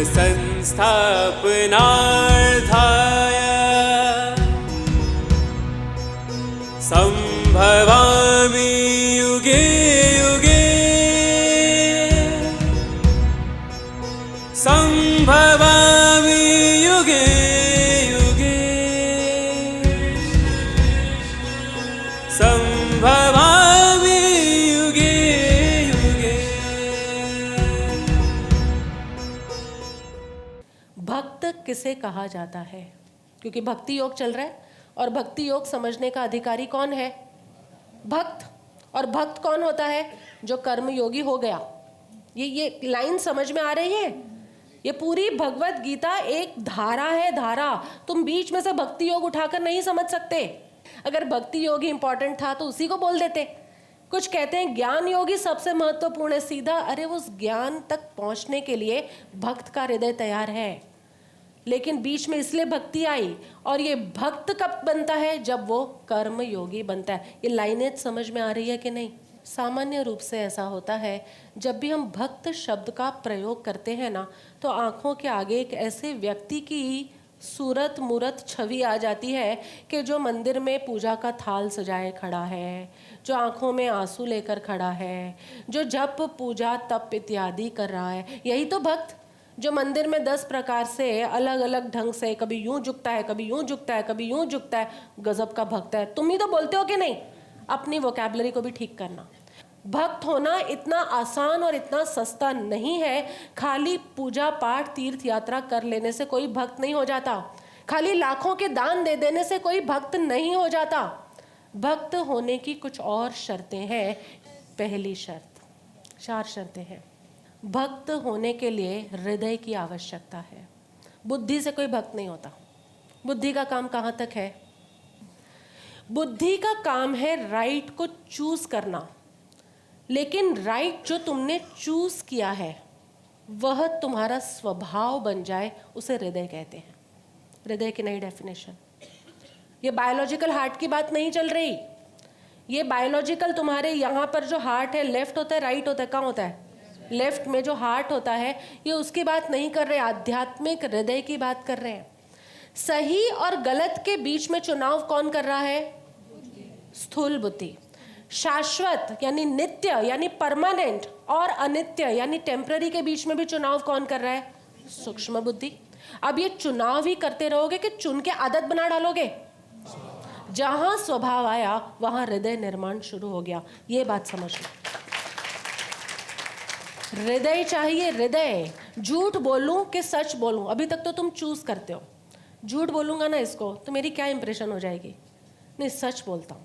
संस्थापनार्थाय संभवामि युगे युगे संभवामि युगे युगे संभवामि युगे युगे। भक्त किसे कहा जाता है? क्योंकि भक्ति योग चल रहा है और भक्ति योग समझने का अधिकारी कौन है? भक्त। और भक्त कौन होता है? जो कर्म योगी हो गया। ये लाइन समझ में आ रही है? ये पूरी भगवत गीता एक धारा है, धारा। तुम बीच में से भक्ति योग उठाकर नहीं समझ सकते। अगर भक्ति योग ही इंपॉर्टेंट था तो उसी को बोल देते। कुछ कहते हैं ज्ञान योगी सबसे महत्वपूर्ण है, सीधा। अरे उस ज्ञान तक पहुंचने के लिए भक्त का हृदय तैयार है, लेकिन बीच में इसलिए भक्ति आई। और ये भक्त कब बनता है? जब वो कर्म योगी बनता है। ये लाइनें समझ में आ रही है कि नहीं? सामान्य रूप से ऐसा होता है, जब भी हम भक्त शब्द का प्रयोग करते हैं ना, तो आंखों के आगे एक ऐसे व्यक्ति की सूरत मूरत छवि आ जाती है कि जो मंदिर में पूजा का थाल सजाए खड़ा है, जो आंखों में आंसू लेकर खड़ा है, जो जप पूजा तप इत्यादि कर रहा है। यही तो भक्त, जो मंदिर में 10 प्रकार से अलग अलग ढंग से कभी यूं झुकता है, कभी यूं झुकता है, कभी यूं झुकता है, गजब का भक्त है। तुम ही तो बोलते हो कि नहीं? अपनी वोकैबुलरी को भी ठीक करना। भक्त होना इतना आसान और इतना सस्ता नहीं है। खाली पूजा पाठ तीर्थ यात्रा कर लेने से कोई भक्त नहीं हो जाता। खाली लाखों के दान दे देने से कोई भक्त नहीं हो जाता। भक्त होने की कुछ और शर्तें हैं। पहली शर्त, 4 शर्तें हैं। भक्त होने के लिए हृदय की आवश्यकता है। बुद्धि से कोई भक्त नहीं होता। बुद्धि का काम कहाँ तक है? बुद्धि का काम है राइट को चूज करना, लेकिन राइट जो तुमने चूज किया है वह तुम्हारा स्वभाव बन जाए, उसे हृदय कहते हैं। हृदय की नई डेफिनेशन। ये बायोलॉजिकल हार्ट की बात नहीं चल रही। ये बायोलॉजिकल तुम्हारे यहाँ पर जो हार्ट है, लेफ्ट होता है राइट होता है? कहाँ होता है? लेफ्ट में जो हार्ट होता है, ये उसकी बात नहीं कर रहे, आध्यात्मिक हृदय की बात कर रहे हैं। सही और गलत के बीच में चुनाव कौन कर रहा है? स्थूल बुद्धि। शाश्वत यानी नित्य यानी परमानेंट और अनित्य यानी टेम्पररी के बीच में भी चुनाव कौन कर रहा है? सूक्ष्म बुद्धि। अब ये चुनाव ही करते रहोगे कि चुन के आदत बना डालोगे? जहां स्वभाव आया वहां हृदय निर्माण शुरू हो गया। ये बात समझ लो। हृदय चाहिए, हृदय। झूठ बोलूं कि सच बोलूं? अभी तक तो तुम चूज करते हो। झूठ बोलूंगा ना इसको तो मेरी क्या इंप्रेशन हो जाएगी? नहीं, सच बोलता हूं।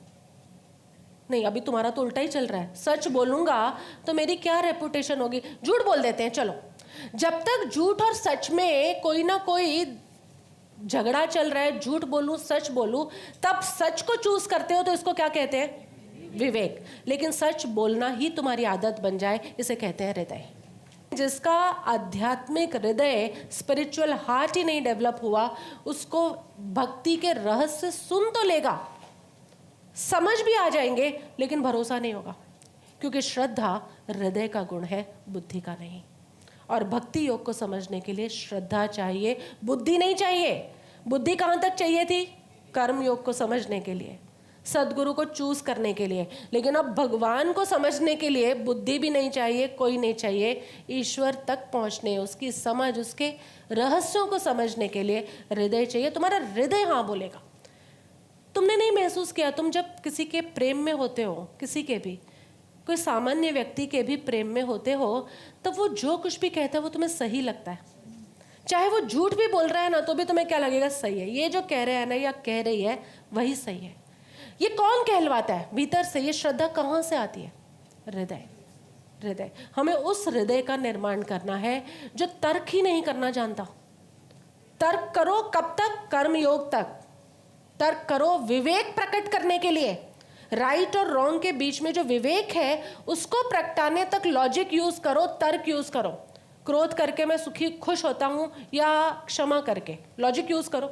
नहीं, अभी तुम्हारा तो उल्टा ही चल रहा है। सच बोलूंगा तो मेरी क्या रेपुटेशन होगी? झूठ बोल देते हैं। चलो, जब तक झूठ और सच में कोई ना कोई झगड़ा चल रहा है, झूठ बोलूं सच बोलूं, तब सच को चूज करते हो तो इसको क्या कहते हैं? विवेक। लेकिन सच बोलना ही तुम्हारी आदत बन जाए, इसे कहते हैं हृदय। जिसका आध्यात्मिक हृदय, स्पिरिचुअल हार्ट ही नहीं डेवलप हुआ, उसको भक्ति के रहस्य सुन तो लेगा, समझ भी आ जाएंगे, लेकिन भरोसा नहीं होगा। क्योंकि श्रद्धा हृदय का गुण है, बुद्धि का नहीं। और भक्ति योग को समझने के लिए श्रद्धा चाहिए, बुद्धि नहीं चाहिए। बुद्धि कहाँ तक चाहिए थी? कर्म योग को समझने के लिए, सदगुरु को चूज करने के लिए। लेकिन अब भगवान को समझने के लिए बुद्धि भी नहीं चाहिए, कोई नहीं चाहिए। ईश्वर तक पहुंचने, उसकी समझ, उसके रहस्यों को समझने के लिए हृदय चाहिए। तुम्हारा हृदय हाँ बोलेगा। तुमने नहीं महसूस किया, तुम जब किसी के प्रेम में होते हो, किसी के भी, कोई सामान्य व्यक्ति के भी प्रेम में होते हो, तब वो जो कुछ भी कहता है वो तुम्हें सही लगता है। चाहे वो झूठ भी बोल रहा है ना, तो भी तुम्हें क्या लगेगा? सही है। ये जो कह रहे हैं ना या कह रही है वही सही है। ये कौन कहलवाता है भीतर से? ये श्रद्धा कहाँ से आती है? हृदय। हृदय। हमें उस हृदय का निर्माण करना है जो तर्क ही नहीं करना जानता। तर्क करो कब तक? कर्म योग तक। तर्क करो विवेक प्रकट करने के लिए। राइट और रॉन्ग के बीच में जो विवेक है उसको प्रगटाने तक लॉजिक यूज करो, तर्क यूज करो। क्रोध करके मैं सुखी खुश होता हूं या क्षमा करके? लॉजिक यूज करो,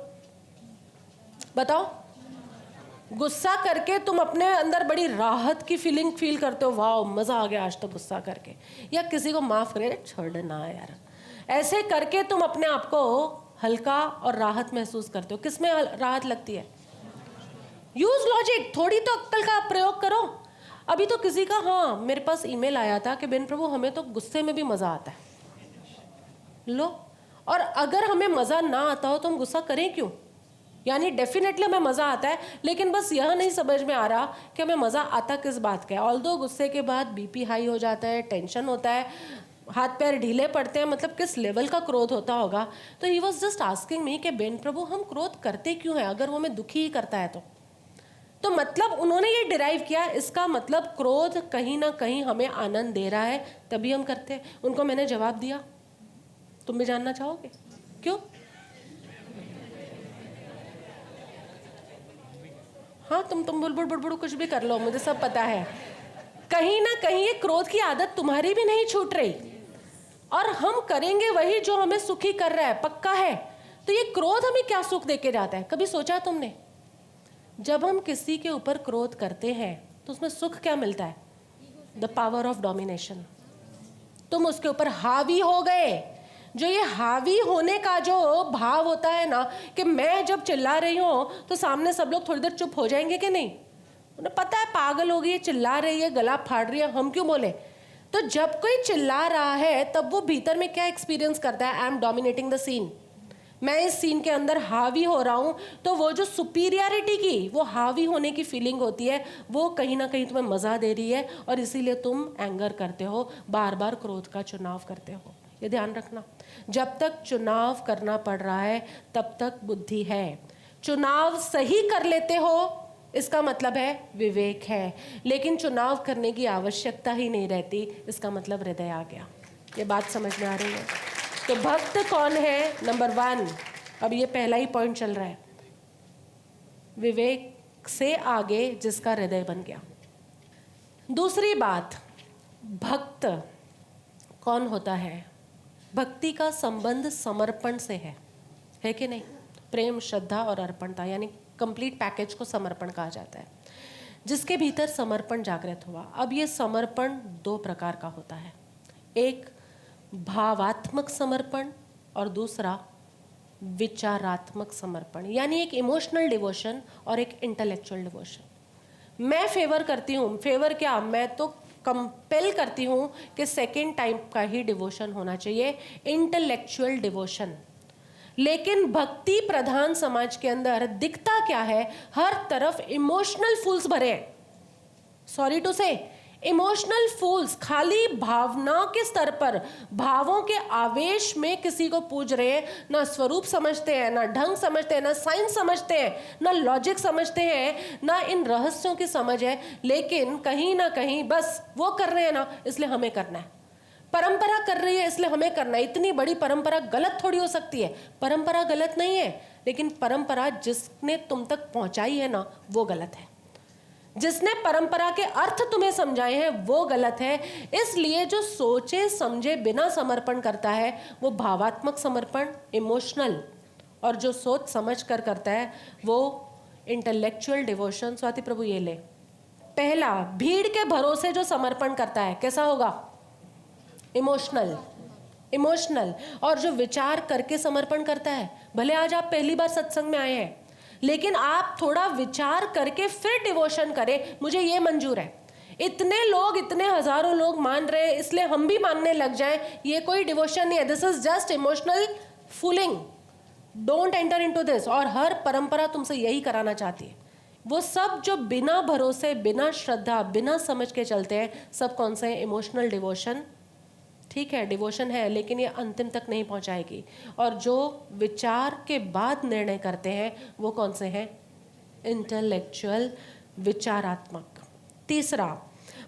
बताओ। गुस्सा करके तुम अपने अंदर बड़ी राहत की फीलिंग फील करते हो, वाह मजा आ गया आज तो गुस्सा करके, या किसी को माफ करके छोड़ना यार, ऐसे करके तुम अपने आप को हल्का और राहत महसूस करते हो। किसमें राहत लगती है? यूज लॉजिक, थोड़ी तो अक्ल का प्रयोग करो। अभी तो किसी का, हाँ, मेरे पास ईमेल आया था कि बेन प्रभु हमें तो गुस्से में भी मजा आता है। लो, और अगर हमें मजा ना आता हो तो हम गुस्सा करें क्यों? यानी डेफिनेटली हमें मजा आता है, लेकिन बस यह नहीं समझ में आ रहा कि हमें मजा आता किस बात का है। ऑल्दो गुस्से के बाद बीपी हाई हो जाता है, टेंशन होता है, हाथ पैर ढीले पड़ते हैं, मतलब किस लेवल का क्रोध होता होगा। तो he was just asking me कि बेन प्रभु हम क्रोध करते क्यों हैं अगर वो हमें दुखी ही करता है तो मतलब उन्होंने ये डिराइव किया, इसका मतलब क्रोध कहीं ना कहीं हमें आनंद दे रहा है, तभी हम करते हैं। उनको मैंने जवाब दिया, तुम भी जानना चाहोगे क्यों? हाँ, तुम बुड़बुड़ कुछ भी कर लो, मुझे सब पता है। कहीं ना कहीं ये क्रोध की आदत तुम्हारी भी नहीं छूट रही, और हम करेंगे वही जो हमें सुखी कर रहा है, पक्का है। तो ये क्रोध हमें क्या सुख देके जाता है, कभी सोचा तुमने? जब हम किसी के ऊपर क्रोध करते हैं तो उसमें सुख क्या मिलता है? The power of domination. तुम उसके ऊपर हावी हो गए। जो ये हावी होने का जो भाव होता है ना, कि मैं जब चिल्ला रही हूँ तो सामने सब लोग थोड़ी देर चुप हो जाएंगे कि नहीं? उन्हें पता है पागल हो गई, चिल्ला रही है, गला फाड़ रही है, हम क्यों बोले? तो जब कोई चिल्ला रहा है तब वो भीतर में क्या एक्सपीरियंस करता है? I am dominating the scene, मैं इस सीन के अंदर हावी हो रहा हूँ। तो वो जो सुपीरियरिटी की, वो हावी होने की फीलिंग होती है, वो कहीं ना कहीं तुम्हें मज़ा दे रही है, और इसीलिए तुम एंगर करते हो, बार बार क्रोध का चुनाव करते हो। ये ध्यान रखना, जब तक चुनाव करना पड़ रहा है तब तक बुद्धि है। चुनाव सही कर लेते हो इसका मतलब है विवेक है, लेकिन चुनाव करने की आवश्यकता ही नहीं रहती, इसका मतलब हृदय आ गया। ये बात समझ में आ रही है? तो भक्त कौन है? नंबर 1, अब ये पहला ही पॉइंट चल रहा है, विवेक से आगे जिसका हृदय बन गया। दूसरी बात, भक्त कौन होता है? भक्ति का संबंध समर्पण से है कि नहीं? प्रेम, श्रद्धा और अर्पणता, यानी कंप्लीट पैकेज को समर्पण कहा जाता है, जिसके भीतर समर्पण जागृत हुआ। अब ये समर्पण 2 प्रकार का होता है, एक भावात्मक समर्पण और दूसरा विचारात्मक समर्पण, यानी एक इमोशनल डिवोशन और एक इंटेलेक्चुअल डिवोशन। मैं फेवर करती हूँ, फेवर क्या, मैं तो कंपेल करती हूँ कि सेकेंड टाइप का ही डिवोशन होना चाहिए, इंटेलेक्चुअल डिवोशन। लेकिन भक्ति प्रधान समाज के अंदर दिखता क्या है? हर तरफ इमोशनल फूल्स भरे हैं। सॉरी टू से, इमोशनल फूल्स, खाली भावनाओं के स्तर पर, भावों के आवेश में किसी को पूज रहे हैं। ना स्वरूप समझते हैं, ना ढंग समझते हैं, ना साइंस समझते हैं, ना लॉजिक समझते हैं, ना इन रहस्यों की समझ है, लेकिन कहीं ना कहीं बस वो कर रहे हैं ना, इसलिए हमें करना है। परंपरा कर रही है इसलिए हमें करना है। इतनी बड़ी परंपरा गलत थोड़ी हो सकती है? परंपरा गलत नहीं है, लेकिन परंपरा जिसने तुम तक पहुंचाई है ना, वो गलत है। जिसने परंपरा के अर्थ तुम्हें समझाए हैं वो गलत है। इसलिए जो सोचे समझे बिना समर्पण करता है वो भावात्मक समर्पण, इमोशनल, और जो सोच समझ कर करता है वो इंटेलेक्चुअल डिवोशन। स्वाति प्रभु ये ले, पहला, भीड़ के भरोसे जो समर्पण करता है कैसा होगा? इमोशनल। और जो विचार करके समर्पण करता है, भले आज आप पहली बार सत्संग में आए हैं, लेकिन आप थोड़ा विचार करके फिर डिवोशन करें, मुझे ये मंजूर है। इतने लोग, इतने हजारों लोग मान रहे हैं इसलिए हम भी मानने लग जाएं, ये कोई डिवोशन नहीं है। This is just emotional fooling. Don't enter into this. और हर परंपरा तुमसे यही कराना चाहती है। वो सब जो बिना भरोसे, बिना श्रद्धा, बिना समझ के चलते हैं, सब कौन से? Emotional devotion. ठीक है, डिवोशन है, लेकिन ये अंतिम तक नहीं पहुंचाएगी। और जो विचार के बाद निर्णय करते हैं वो कौन से हैं? इंटेलेक्चुअल, विचारात्मक। तीसरा,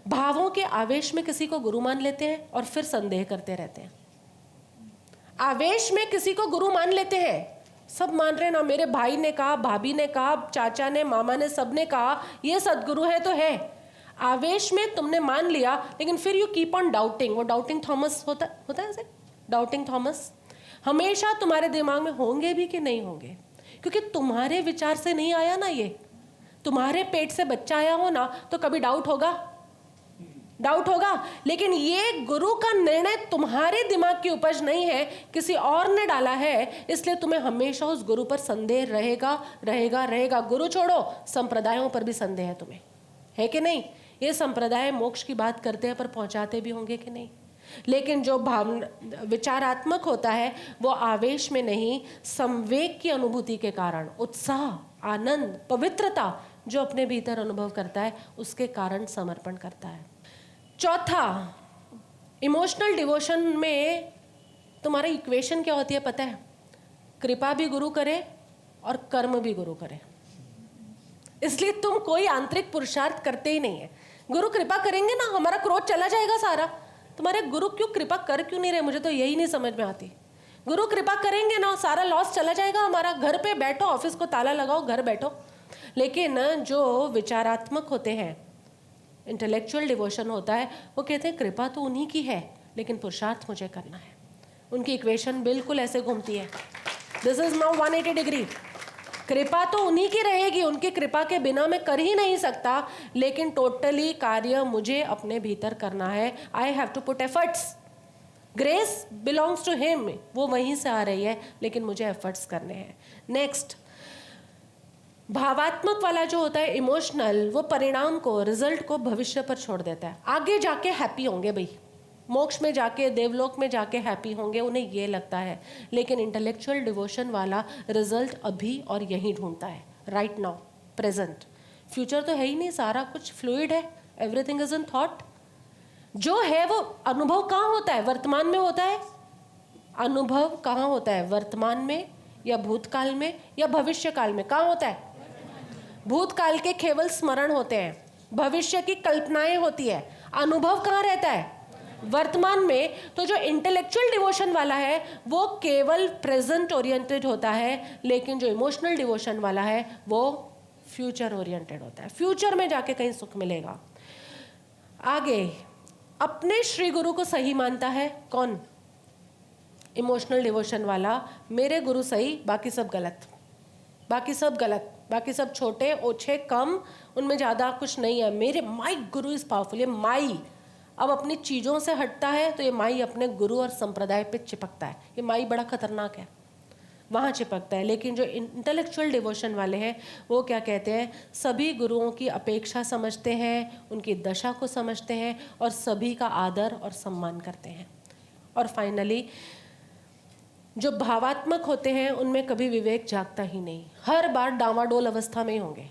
भावों के आवेश में किसी को गुरु मान लेते हैं और फिर संदेह करते रहते हैं। आवेश में किसी को गुरु मान लेते हैं, सब मान रहे हैं ना, मेरे भाई ने कहा, भाभी ने कहा, चाचा ने, मामा ने, सब ने कहा ये सदगुरु है तो है। आवेश में तुमने मान लिया, लेकिन फिर यू कीप ऑन डाउटिंग। वो डाउटिंग थॉमस होता है ऐसे, डाउटिंग थॉमस हमेशा तुम्हारे दिमाग में होंगे भी कि नहीं होंगे, क्योंकि तुम्हारे विचार से नहीं आया ना, ये तुम्हारे पेट से बच्चा आया हो ना, तो कभी डाउट होगा? डाउट होगा। लेकिन ये गुरु का निर्णय तुम्हारे दिमाग की उपज नहीं है, किसी और ने डाला है, इसलिए तुम्हें हमेशा उस गुरु पर संदेह रहेगा रहेगा रहेगा। गुरु छोड़ो, संप्रदायों पर भी संदेह है तुम्हें, है कि नहीं? ये संप्रदाय मोक्ष की बात करते हैं पर पहुंचाते भी होंगे कि नहीं? लेकिन जो भावना विचारात्मक होता है वो आवेश में नहीं, संवेग की अनुभूति के कारण, उत्साह, आनंद, पवित्रता जो अपने भीतर अनुभव करता है उसके कारण समर्पण करता है। चौथा, इमोशनल डिवोशन में तुम्हारी इक्वेशन क्या होती है पता है? कृपा भी गुरु करे और कर्म भी गुरु करे। इसलिए तुम कोई आंतरिक पुरुषार्थ करते ही नहीं है। गुरु कृपा करेंगे ना, हमारा क्रोध चला जाएगा सारा। तुम्हारे गुरु क्यों कृपा कर क्यों नहीं रहे, मुझे तो यही नहीं समझ में आती। गुरु कृपा करेंगे ना, सारा लॉस चला जाएगा हमारा। घर पे बैठो, ऑफिस को ताला लगाओ, घर बैठो। लेकिन जो विचारात्मक होते हैं, इंटेलेक्चुअल डिवोशन होता है, वो कहते हैं कृपा तो उन्हीं की है लेकिन पुरुषार्थ मुझे करना है। उनकी इक्वेशन बिल्कुल ऐसे घूमती है, दिस इज नाउ 180 डिग्री। कृपा तो उन्हीं की रहेगी, उनकी कृपा के बिना मैं कर ही नहीं सकता, लेकिन टोटली कार्य मुझे अपने भीतर करना है। I have to put efforts. Grace belongs to him, वो वहीं से आ रही है, लेकिन मुझे एफर्ट्स करने हैं। नेक्स्ट, भावात्मक वाला जो होता है इमोशनल, वो परिणाम को, रिजल्ट को भविष्य पर छोड़ देता है। आगे जाके हैप्पी होंगे भाई, मोक्ष में जाके, देवलोक में जाके हैप्पी होंगे, उन्हें ये लगता है। लेकिन इंटेलेक्चुअल डिवोशन वाला रिजल्ट अभी और यहीं ढूंढता है, राइट नाउ, प्रेजेंट। फ्यूचर तो है ही नहीं, सारा कुछ फ्लूइड है, एवरीथिंग इज इन थॉट। जो है वो अनुभव कहाँ होता है? वर्तमान में होता है। अनुभव कहाँ होता है? वर्तमान में या भूतकाल में या भविष्य काल में? कहाँ होता है? भूतकाल के केवल स्मरण होते हैं, भविष्य की कल्पनाएं होती है। अनुभव कहाँ रहता है? वर्तमान में। तो जो इंटेलेक्चुअल डिवोशन वाला है वो केवल प्रेजेंट ओरिएंटेड होता है, लेकिन जो इमोशनल डिवोशन वाला है वो फ्यूचर ओरिएंटेड होता है। फ्यूचर में जाके कहीं सुख मिलेगा। आगे, अपने श्री गुरु को सही मानता है कौन? इमोशनल डिवोशन वाला। मेरे गुरु सही, बाकी सब गलत, बाकी सब गलत, बाकी सब छोटे, ओछे, कम, उनमें ज़्यादा कुछ नहीं है। मेरे माई गुरु इज पावरफुल। ये माई अब अपनी चीज़ों से हटता है तो ये माई अपने गुरु और संप्रदाय पे चिपकता है। ये माई बड़ा खतरनाक है, वहाँ चिपकता है। लेकिन जो इंटेलेक्चुअल डिवोशन वाले हैं वो क्या कहते हैं? सभी गुरुओं की अपेक्षा समझते हैं, उनकी दशा को समझते हैं और सभी का आदर और सम्मान करते हैं। और फाइनली, जो भावात्मक होते हैं उनमें कभी विवेक जागता ही नहीं, हर बार डावाडोल अवस्था में ही होंगे।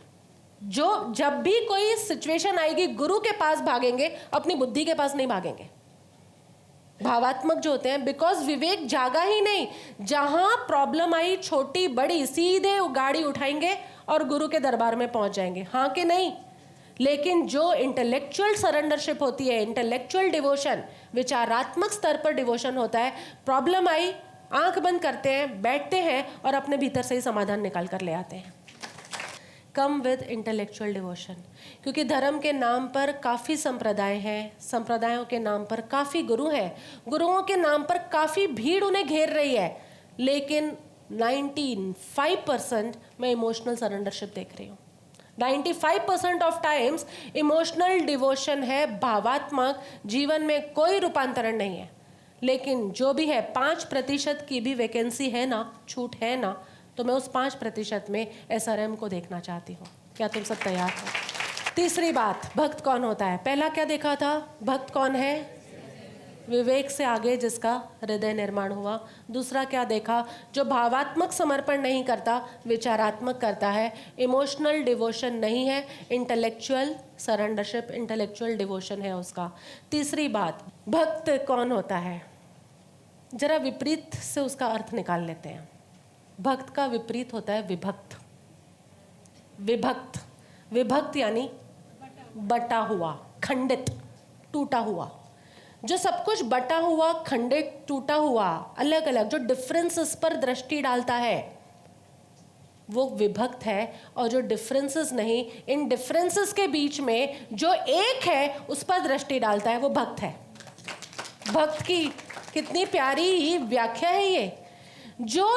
जो जब भी कोई सिचुएशन आएगी गुरु के पास भागेंगे, अपनी बुद्धि के पास नहीं भागेंगे। भावात्मक जो होते हैं, बिकॉज विवेक जागा ही नहीं। जहां प्रॉब्लम आई, छोटी बड़ी, सीधे गाड़ी उठाएंगे और गुरु के दरबार में पहुंच जाएंगे, हाँ कि नहीं? लेकिन जो इंटेलेक्चुअल सरेंडरशिप होती है, इंटेलेक्चुअल डिवोशन, विचारात्मक स्तर पर डिवोशन होता है, प्रॉब्लम आई, आंख बंद करते हैं, बैठते हैं और अपने भीतर से ही समाधान निकाल कर ले आते हैं। Come with intellectual devotion. क्योंकि धर्म के नाम पर काफ़ी संप्रदाय हैं, संप्रदायों के नाम पर काफ़ी गुरु हैं, गुरुओं के नाम पर काफ़ी भीड़ उन्हें घेर रही है, लेकिन 95% मैं इमोशनल सरेंडरशिप देख रही हूँ। 95% ऑफ टाइम्स इमोशनल डिवोशन है, भावात्मक। जीवन में कोई रूपांतरण नहीं है। लेकिन जो भी है, 5% की भी वैकेंसी है ना, छूट है ना, तो मैं उस 5% में SRM को देखना चाहती हूँ। क्या तुम सब तैयार हो? तीसरी बात, भक्त कौन होता है? पहला क्या देखा था? भक्त कौन है? विवेक से आगे जिसका हृदय निर्माण हुआ। दूसरा क्या देखा? जो भावात्मक समर्पण नहीं करता, विचारात्मक करता है। इमोशनल डिवोशन नहीं है, इंटेलेक्चुअल सरेंडरशिप, इंटेलेक्चुअल डिवोशन है उसका। तीसरी बात, भक्त कौन होता है? जरा विपरीत से उसका अर्थ निकाल लेते हैं। भक्त का विपरीत होता है विभक्त। विभक्त, विभक्त यानी बटा हुआ, खंडित, टूटा हुआ। जो सब कुछ बटा हुआ, खंडित, टूटा हुआ, अलग अलग, जो डिफरेंसेस पर दृष्टि डालता है वो विभक्त है। और जो डिफरेंसेस नहीं, इन डिफरेंसेस के बीच में जो एक है उस पर दृष्टि डालता है, वो भक्त है। भक्त की कितनी प्यारी व्याख्या है ये। जो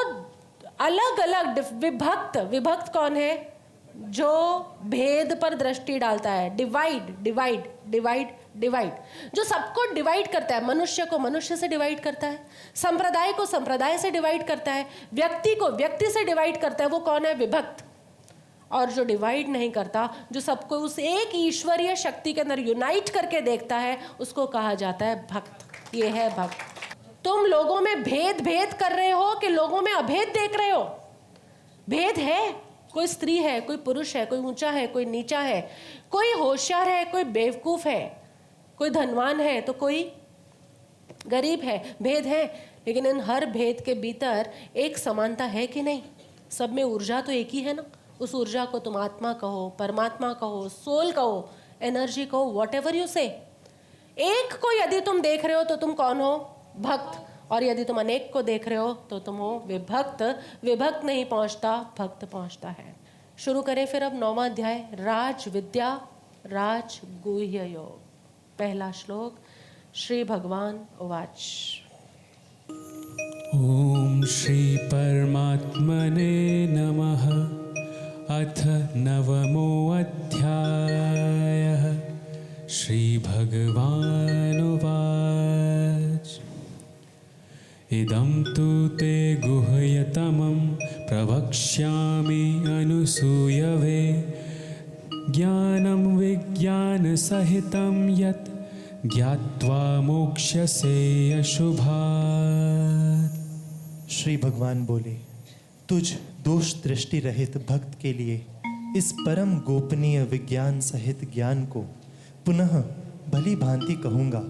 अलग अलग विभक्त, विभक्त कौन है? जो भेद पर दृष्टि डालता है, डिवाइड डिवाइड डिवाइड डिवाइड, जो सबको डिवाइड करता है, मनुष्य को मनुष्य से डिवाइड करता है, संप्रदाय को संप्रदाय से डिवाइड करता है, व्यक्ति को व्यक्ति से डिवाइड करता है, वो कौन है? विभक्त। और जो डिवाइड नहीं करता, जो सबको उस एक ईश्वरीय शक्ति के अंदर यूनाइट करके देखता है, उसको कहा जाता है भक्त। ये है भक्त। तुम लोगों में भेद भेद कर रहे हो कि लोगों में अभेद देख रहे हो? भेद है, कोई स्त्री है, कोई पुरुष है, कोई ऊंचा है, कोई नीचा है, कोई होशियार है, कोई बेवकूफ है, कोई धनवान है तो कोई गरीब है, भेद है। लेकिन इन हर भेद के भीतर एक समानता है कि नहीं? सब में ऊर्जा तो एक ही है ना। उस ऊर्जा को तुम आत्मा कहो, परमात्मा कहो, सोल कहो, एनर्जी कहो, वॉट एवर यू से। एक को यदि तुम देख रहे हो तो तुम कौन हो? भक्त। और यदि तुम अनेक को देख रहे हो तो तुम हो विभक्त। विभक्त नहीं पहुंचता, भक्त पहुंचता है। शुरू करें फिर अब 9वां अध्याय, राज विद्या राज गुह्य योग। पहला श्लोक, श्री भगवान उवाच। ओम श्री परमात्मने नमः। अथ 9मो अध्यायः। श्री भगवान उवाच। इदं तु ते गुह्यतमं प्रवक्ष्यामि अनुसूयवे। ज्ञानं विज्ञानसहितं यत् ज्ञात्वा मोक्ष्यसे अशुभात्। श्री भगवान बोले, तुझ दोष दृष्टि रहित भक्त के लिए इस परम गोपनीय विज्ञान सहित ज्ञान को पुनः भली भांति कहूँगा,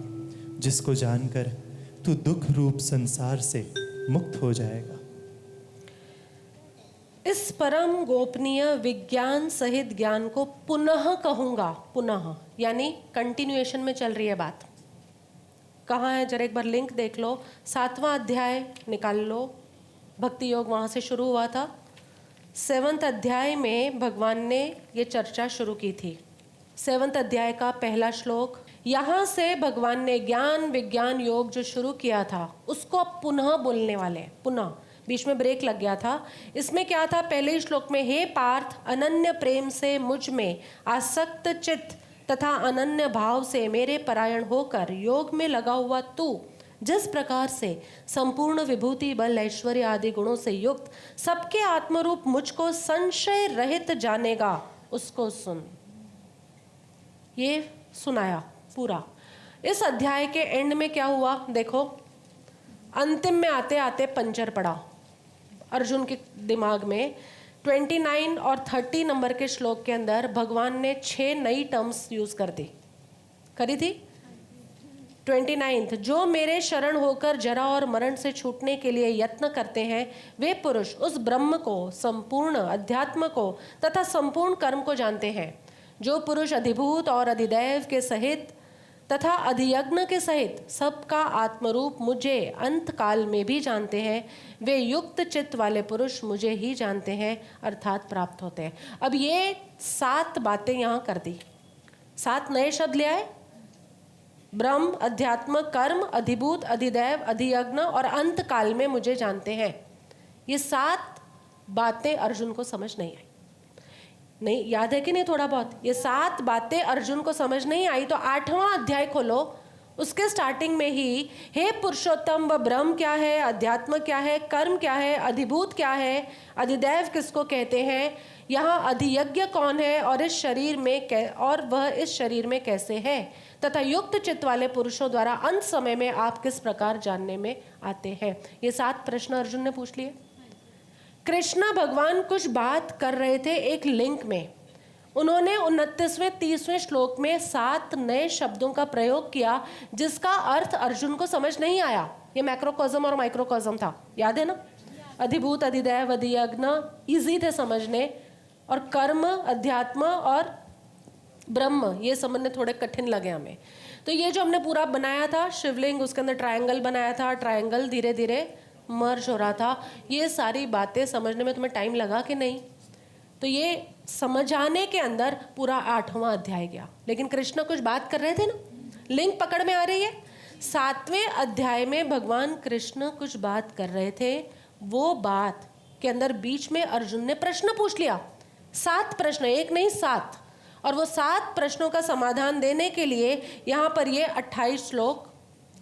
जिसको जानकर तू दुख रूप संसार से मुक्त हो जाएगा। इस परम गोपनीय विज्ञान सहित ज्ञान को पुनः कहूँगा। पुनः यानी कंटिन्यूएशन में चल रही है बात। कहाँ है? जरा एक बार लिंक देख लो, 7वां अध्याय निकाल लो। भक्ति योग वहाँ से शुरू हुआ था। 7वें अध्याय में भगवान ने ये चर्चा शुरू की थी। 7वें अध्याय का पहला श्लोक, यहाँ से भगवान ने ज्ञान विज्ञान योग जो शुरू किया था उसको अब पुनः बोलने वाले। पुनः, बीच में ब्रेक लग गया था। इसमें क्या था? पहले ही श्लोक में, हे पार्थ, अनन्य प्रेम से मुझ में आसक्त चित्त तथा अनन्य भाव से मेरे परायण होकर योग में लगा हुआ तू जिस प्रकार से संपूर्ण विभूति बल ऐश्वर्य आदि गुणों से युक्त सबके आत्मरूप मुझको संशय रहित जानेगा, उसको सुन। ये सुनाया पूरा। इस अध्याय के एंड में क्या हुआ देखो, अंतिम में आते आते पंचर पड़ा अर्जुन के दिमाग में। 29 और 30 नंबर के श्लोक के अंदर भगवान ने 6 नई टर्म्स यूज कर दी, करी थी। 29, जो मेरे शरण होकर जरा और मरण से छूटने के लिए यत्न करते हैं वे पुरुष उस ब्रह्म को, संपूर्ण अध्यात्म को तथा संपूर्ण कर्म को जानते हैं। जो पुरुष अधिभूत और अधिदैव के सहित तथा अधियज्ञ के सहित सबका आत्मरूप मुझे अंत काल में भी जानते हैं, वे युक्त चित्त वाले पुरुष मुझे ही जानते हैं, अर्थात प्राप्त होते हैं। अब ये 7 बातें यहाँ कर दी, 7 नए शब्द ले आए। ब्रह्म, अध्यात्म, कर्म, अधिभूत, अधिदैव, अधियज्ञ और अंत काल में मुझे जानते हैं। ये 7 बातें अर्जुन को समझ नहीं आई। नहीं, याद है कि नहीं थोड़ा बहुत? ये 7 बातें अर्जुन को समझ नहीं आई। तो 8वां अध्याय खोलो, उसके स्टार्टिंग में ही हे पुरुषोत्तम, वह ब्रह्म क्या है, अध्यात्म क्या है, कर्म क्या है, अधिभूत क्या है, अधिदैव किसको कहते हैं, यहाँ अधियज्ञ कौन है और इस शरीर में और वह इस शरीर में कैसे है, तथा युक्त चित्त वाले पुरुषों द्वारा अंत समय में आप किस प्रकार जानने में आते हैं। ये 7 प्रश्न अर्जुन ने पूछ लिए। कृष्ण भगवान कुछ बात कर रहे थे एक लिंक में। उन्होंने 29वें 30वें श्लोक में 7 नए शब्दों का प्रयोग किया जिसका अर्थ अर्जुन को समझ नहीं आया। ये मैक्रोकॉज्म और माइक्रोकॉज्म था, याद है ना? अधिभूत, अधिदैव, अधियज्ञ इजी थे समझने, और कर्म, अध्यात्म और ब्रह्म ये समझने थोड़े कठिन लगे हमें। तो ये जो हमने पूरा बनाया था शिवलिंग, उसके अंदर ट्रायंगल बनाया था, ट्रायंगल धीरे धीरे मर्ज हो रहा था। ये सारी बातें समझने में तुम्हें टाइम लगा कि नहीं? तो ये समझाने के अंदर पूरा 8वां अध्याय गया। लेकिन कृष्ण कुछ बात कर रहे थे ना, लिंक पकड़ में आ रही है। 7वें अध्याय में भगवान कृष्ण कुछ बात कर रहे थे। वो बात के अंदर बीच में अर्जुन ने प्रश्न पूछ लिया, 7 प्रश्न, एक नहीं 7, और वो 7 प्रश्नों का समाधान देने के लिए यहाँ पर ये 28 श्लोक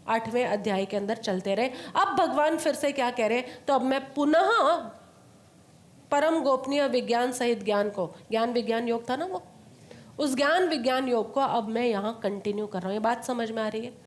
8वें अध्याय के अंदर चलते रहे। अब भगवान फिर से क्या कह रहे हैं, तो अब मैं पुनः परम गोपनीय विज्ञान सहित ज्ञान को, ज्ञान विज्ञान योग था ना वो, उस ज्ञान विज्ञान योग को अब मैं यहाँ कंटिन्यू कर रहा हूँ। ये बात समझ में आ रही है?